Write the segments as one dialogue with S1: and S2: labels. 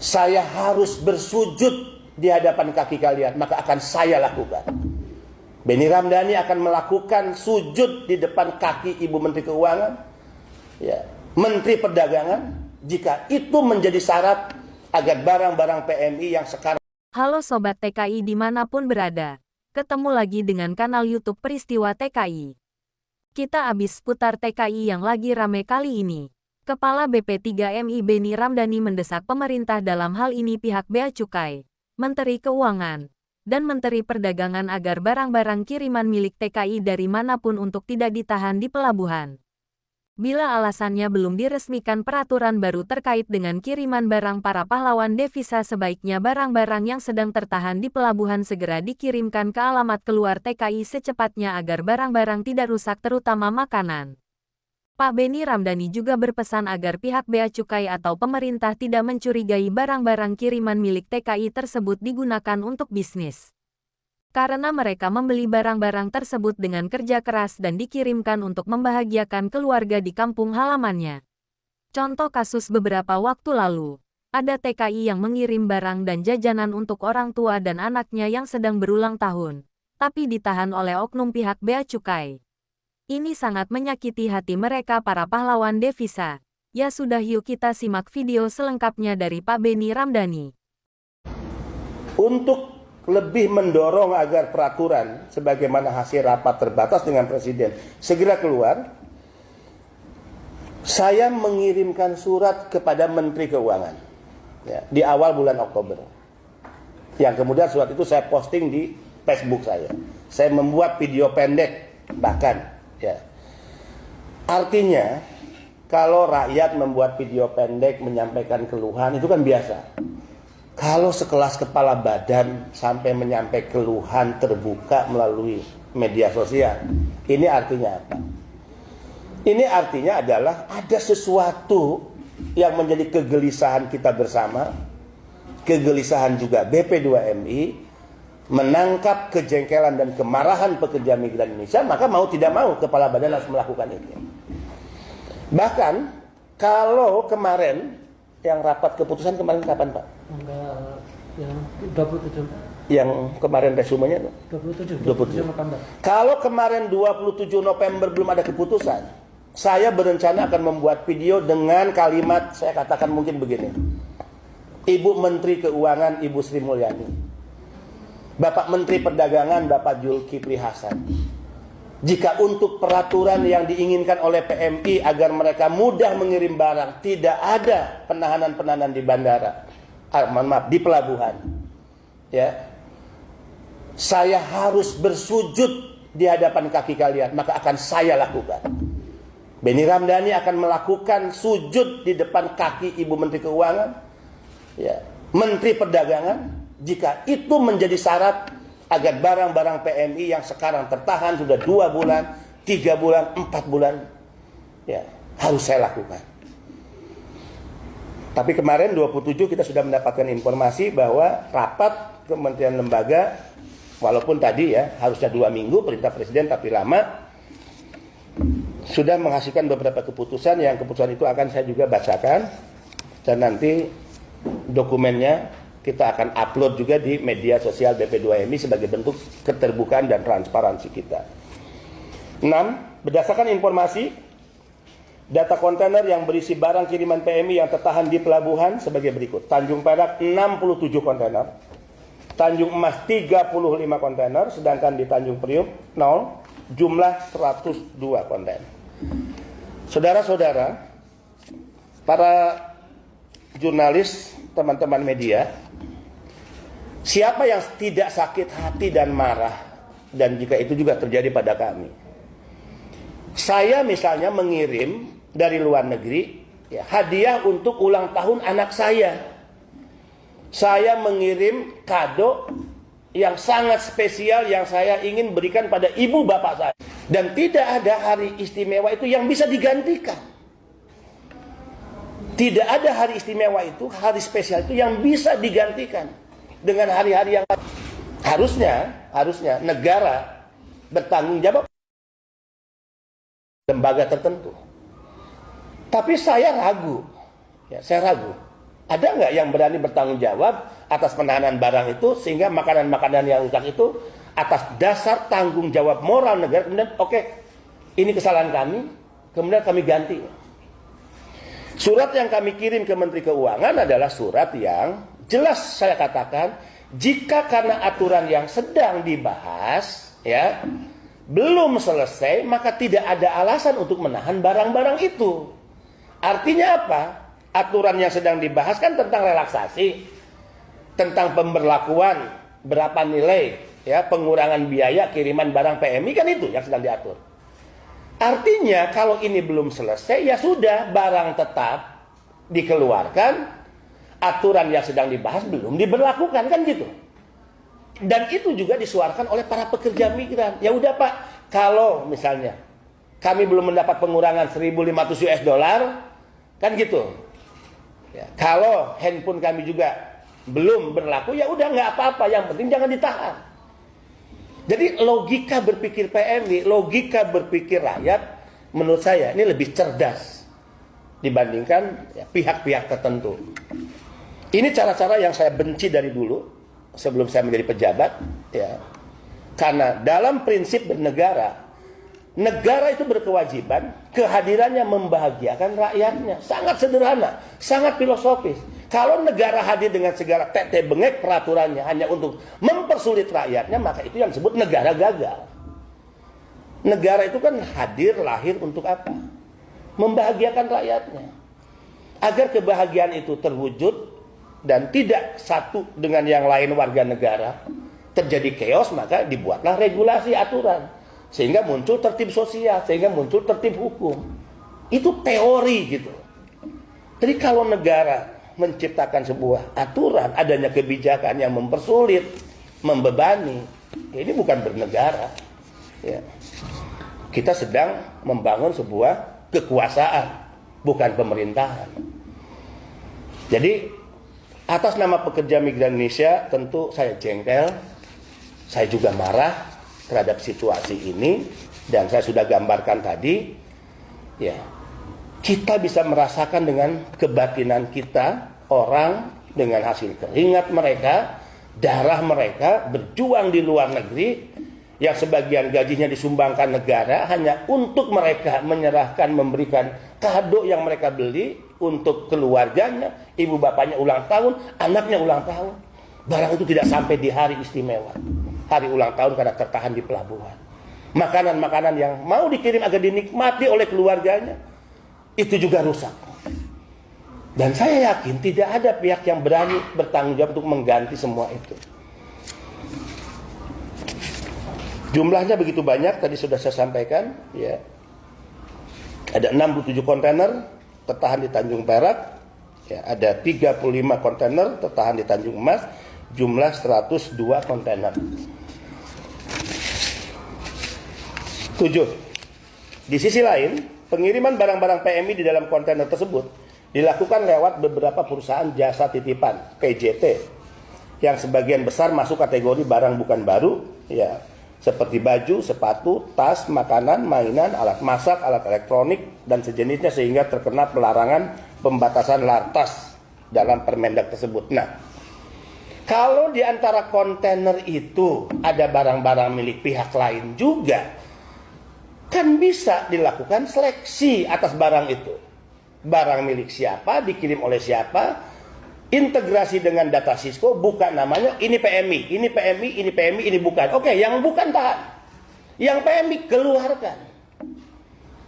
S1: saya harus bersujud di hadapan kaki kalian, maka akan saya lakukan. Benny Ramdhani akan melakukan sujud di depan kaki Ibu Menteri Keuangan, ya, Menteri Perdagangan, jika itu menjadi syarat agar barang-barang PMI yang sekarang.
S2: Halo Sobat TKI dimanapun berada, ketemu lagi dengan kanal YouTube Peristiwa TKI. Kita abis putar TKI yang lagi rame kali ini. Kepala BP3MI Benny Ramdhani mendesak pemerintah dalam hal ini pihak Bea Cukai, Menteri Keuangan, dan Menteri Perdagangan agar barang-barang kiriman milik TKI dari manapun untuk tidak ditahan di pelabuhan. Bila alasannya belum diresmikan peraturan baru terkait dengan kiriman barang para pahlawan devisa, sebaiknya barang-barang yang sedang tertahan di pelabuhan segera dikirimkan ke alamat keluar TKI secepatnya agar barang-barang tidak rusak, terutama makanan. Pak Benny Ramdhani juga berpesan agar pihak Bea Cukai atau pemerintah tidak mencurigai barang-barang kiriman milik TKI tersebut digunakan untuk bisnis. Karena mereka membeli barang-barang tersebut dengan kerja keras dan dikirimkan untuk membahagiakan keluarga di kampung halamannya. Contoh kasus beberapa waktu lalu, ada TKI yang mengirim barang dan jajanan untuk orang tua dan anaknya yang sedang berulang tahun, tapi ditahan oleh oknum pihak Bea Cukai. Ini sangat menyakiti hati mereka para pahlawan devisa. Ya sudah, yuk kita simak video selengkapnya dari Pak Benny Ramdhani.
S1: Untuk lebih mendorong agar peraturan sebagaimana hasil rapat terbatas dengan Presiden segera keluar, saya mengirimkan surat kepada Menteri Keuangan, ya, di awal bulan Oktober. Yang kemudian surat itu saya posting di Facebook saya. Saya membuat video pendek bahkan. Ya. Artinya, kalau rakyat membuat video pendek menyampaikan keluhan itu kan biasa. Kalau sekelas kepala badan sampai menyampaikan keluhan terbuka melalui media sosial, ini artinya apa? Ini artinya adalah ada sesuatu yang menjadi kegelisahan kita bersama, kegelisahan juga BP2MI, menangkap kejengkelan dan kemarahan pekerja migran Indonesia, maka mau tidak mau kepala badan harus melakukan itu. Bahkan kalau kemarin yang rapat keputusan kemarin kapan, Pak?
S3: Enggak, yang 27.
S1: Yang kemarin resumenya
S3: 27 November.
S1: Kalau kemarin 27 November belum ada keputusan, saya berencana akan membuat video dengan kalimat, saya katakan mungkin begini. Ibu Menteri Keuangan, Ibu Sri Mulyani, Bapak Menteri Perdagangan, Bapak Zulkifli Hasan, jika untuk peraturan yang diinginkan oleh PMI agar mereka mudah mengirim barang, tidak ada penahanan-penahanan di bandara, di pelabuhan, ya, saya harus bersujud di hadapan kaki kalian, maka akan saya lakukan. Benny Ramdhani akan melakukan sujud di depan kaki Ibu Menteri Keuangan, ya, Menteri Perdagangan, jika itu menjadi syarat agar barang-barang PMI yang sekarang tertahan sudah 2 bulan, 3 bulan, 4 bulan, ya, harus saya lakukan. Tapi kemarin 27 kita sudah mendapatkan informasi bahwa rapat kementerian lembaga, walaupun tadi ya harusnya 2 minggu perintah Presiden tapi lama, sudah menghasilkan beberapa keputusan. Yang keputusan itu akan saya juga bacakan dan nanti dokumennya kita akan upload juga di media sosial BP2MI sebagai bentuk keterbukaan dan transparansi kita. 6. Berdasarkan informasi, data kontainer yang berisi barang kiriman PMI yang tertahan di pelabuhan sebagai berikut. Tanjung Perak 67 kontainer, Tanjung Emas 35 kontainer, sedangkan di Tanjung Priuk 0, jumlah 102 kontainer. Saudara-saudara, para jurnalis, teman-teman media, siapa yang tidak sakit hati dan marah, dan jika itu juga terjadi pada kami. Saya misalnya mengirim dari luar negeri, ya, hadiah untuk ulang tahun anak saya. Saya mengirim kado yang sangat spesial yang saya ingin berikan pada ibu bapak saya. Dan tidak ada hari istimewa itu yang bisa digantikan. Tidak ada hari istimewa itu, hari spesial itu yang bisa digantikan dengan hari-hari yang harusnya negara bertanggung jawab lembaga tertentu. Tapi saya ragu, ya, saya ragu Ada nggak yang berani bertanggung jawab atas penahanan barang itu sehingga makanan-makanan yang rusak itu atas dasar tanggung jawab moral negara kemudian oke, ini kesalahan kami, kemudian kami ganti. Surat yang kami kirim ke Menteri Keuangan adalah surat yang jelas saya katakan jika karena aturan yang sedang dibahas ya belum selesai maka tidak ada alasan untuk menahan barang-barang itu. Artinya apa? Aturan yang sedang dibahas kan tentang relaksasi, tentang pemberlakuan berapa nilai ya pengurangan biaya kiriman barang PMI kan itu yang sedang diatur. Artinya kalau ini belum selesai ya sudah barang tetap dikeluarkan, aturan yang sedang dibahas belum diberlakukan kan gitu. Dan itu juga disuarakan oleh para pekerja migran. Ya udah Pak, kalau misalnya kami belum mendapat pengurangan 1.500 US dollar kan gitu. Ya, kalau handphone kami juga belum berlaku ya udah nggak apa-apa, yang penting jangan ditahan. Jadi logika berpikir PMI, logika berpikir rakyat menurut saya ini lebih cerdas dibandingkan ya, pihak-pihak tertentu. Ini cara-cara yang saya benci dari dulu sebelum saya menjadi pejabat ya. Karena dalam prinsip bernegara, negara itu berkewajiban kehadirannya membahagiakan rakyatnya. Sangat sederhana, sangat filosofis. Kalau negara hadir dengan segala tete bengek peraturannya hanya untuk mempersulit rakyatnya, maka itu yang disebut negara gagal. Negara itu kan hadir lahir untuk apa? Membahagiakan rakyatnya. Agar kebahagiaan itu terwujud dan tidak satu dengan yang lain warga negara, terjadi chaos, maka dibuatlah regulasi aturan. Sehingga muncul tertib sosial, sehingga muncul tertib hukum. Itu teori gitu. Jadi kalau negara menciptakan sebuah aturan, adanya kebijakan yang mempersulit, membebani, ini bukan bernegara. Ya. Kita sedang membangun sebuah kekuasaan, bukan pemerintahan. Jadi atas nama pekerja migran Indonesia tentu saya jengkel, saya juga marah terhadap situasi ini, dan saya sudah gambarkan tadi ya, kita bisa merasakan dengan kebatinan kita, orang dengan hasil keringat mereka, darah mereka berjuang di luar negeri yang sebagian gajinya disumbangkan negara hanya untuk mereka menyerahkan, memberikan kado yang mereka beli untuk keluarganya, ibu bapaknya ulang tahun, anaknya ulang tahun. Barang itu tidak sampai di hari istimewa, hari ulang tahun karena tertahan di pelabuhan. Makanan-makanan yang mau dikirim agar dinikmati oleh keluarganya itu juga rusak. Dan saya yakin tidak ada pihak yang berani bertanggung jawab untuk mengganti semua itu. Jumlahnya begitu banyak, tadi sudah saya sampaikan ya. Ada 67 kontainer tertahan di Tanjung Perak ya, ada 35 kontainer tertahan di Tanjung Emas, jumlah 102 kontainer. 7. Di sisi lain, pengiriman barang-barang PMI di dalam kontainer tersebut dilakukan lewat beberapa perusahaan jasa titipan (PJT) yang sebagian besar masuk kategori barang bukan baru, ya, seperti baju, sepatu, tas, makanan, mainan, alat masak, alat elektronik dan sejenisnya, sehingga terkena pelarangan pembatasan lartas dalam Permendak tersebut. Nah, kalau di antara kontainer itu ada barang-barang milik pihak lain juga, kan bisa dilakukan seleksi atas barang itu. Barang milik siapa, dikirim oleh siapa, integrasi dengan data Cisco, bukan namanya, ini PMI, ini PMI, ini PMI, ini bukan. Oke, yang bukan tahan. Yang PMI keluarkan.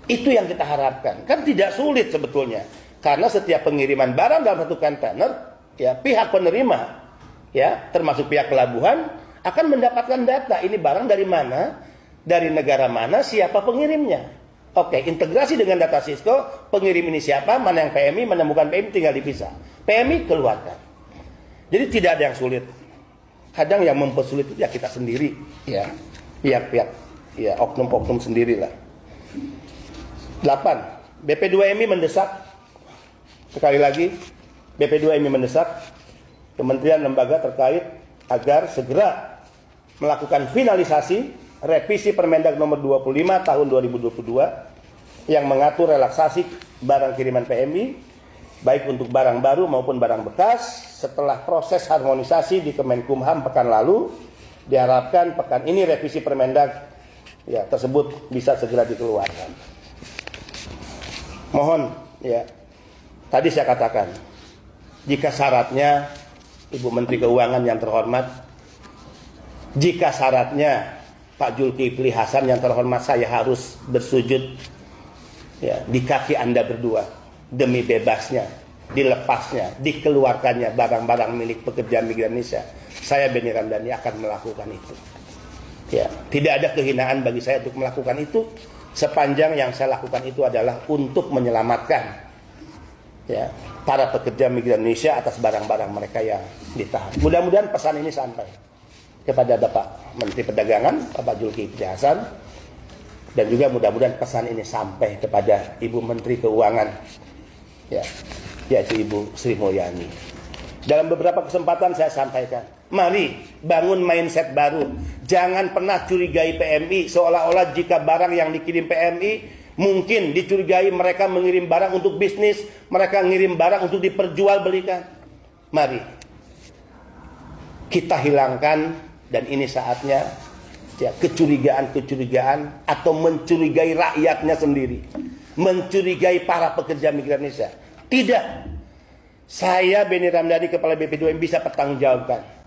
S1: Itu yang kita harapkan. Kan tidak sulit sebetulnya. Karena setiap pengiriman barang dalam satu kontainer, ya, pihak penerima, ya, termasuk pihak pelabuhan, akan mendapatkan data. Ini barang dari mana, dari negara mana, siapa pengirimnya. Oke, integrasi dengan data Cisco, pengirim ini siapa, mana yang PMI, mana bukan PMI, tinggal dipisah. PMI keluarkan. Jadi tidak ada yang sulit. Kadang yang mempersulit itu ya kita sendiri, ya, pihak-pihak, ya, oknum-oknum sendirilah. 8. BP2MI mendesak, sekali lagi, BP2MI mendesak kementerian lembaga terkait agar segera melakukan finalisasi revisi Permendag nomor 25 tahun 2022 yang mengatur relaksasi barang kiriman PMI baik untuk barang baru maupun barang bekas. Setelah proses harmonisasi di Kemenkumham pekan lalu, diharapkan pekan ini revisi Permendag ya tersebut bisa segera dikeluarkan. Mohon ya, tadi saya katakan, jika syaratnya Ibu Menteri Keuangan yang terhormat, jika syaratnya Pak Zulkifli Hasan yang terhormat, saya harus bersujud ya di kaki Anda berdua demi bebasnya, dilepasnya, dikeluarkannya barang-barang milik pekerja migran Indonesia. Saya Benny Ramdhani akan melakukan itu. Ya, tidak ada kehinaan bagi saya untuk melakukan itu sepanjang yang saya lakukan itu adalah untuk menyelamatkan ya para pekerja migran Indonesia atas barang-barang mereka yang ditahan. Mudah-mudahan pesan ini sampai kepada Bapak Menteri Perdagangan, Bapak Zulkifli Hasan, dan juga mudah-mudahan pesan ini sampai kepada Ibu Menteri Keuangan ya, yaitu Ibu Sri Mulyani. Dalam beberapa kesempatan saya sampaikan, mari bangun mindset baru. Jangan pernah curigai PMI seolah-olah jika barang yang dikirim PMI mungkin dicurigai mereka mengirim barang untuk bisnis, mereka mengirim barang untuk diperjualbelikan. Mari kita hilangkan, dan ini saatnya ya, kecurigaan-kecurigaan atau mencurigai rakyatnya sendiri, mencurigai para pekerja migran Indonesia. Tidak. Saya Benny Ramdhani, Kepala BP2M, bisa pertanggungjawabkan.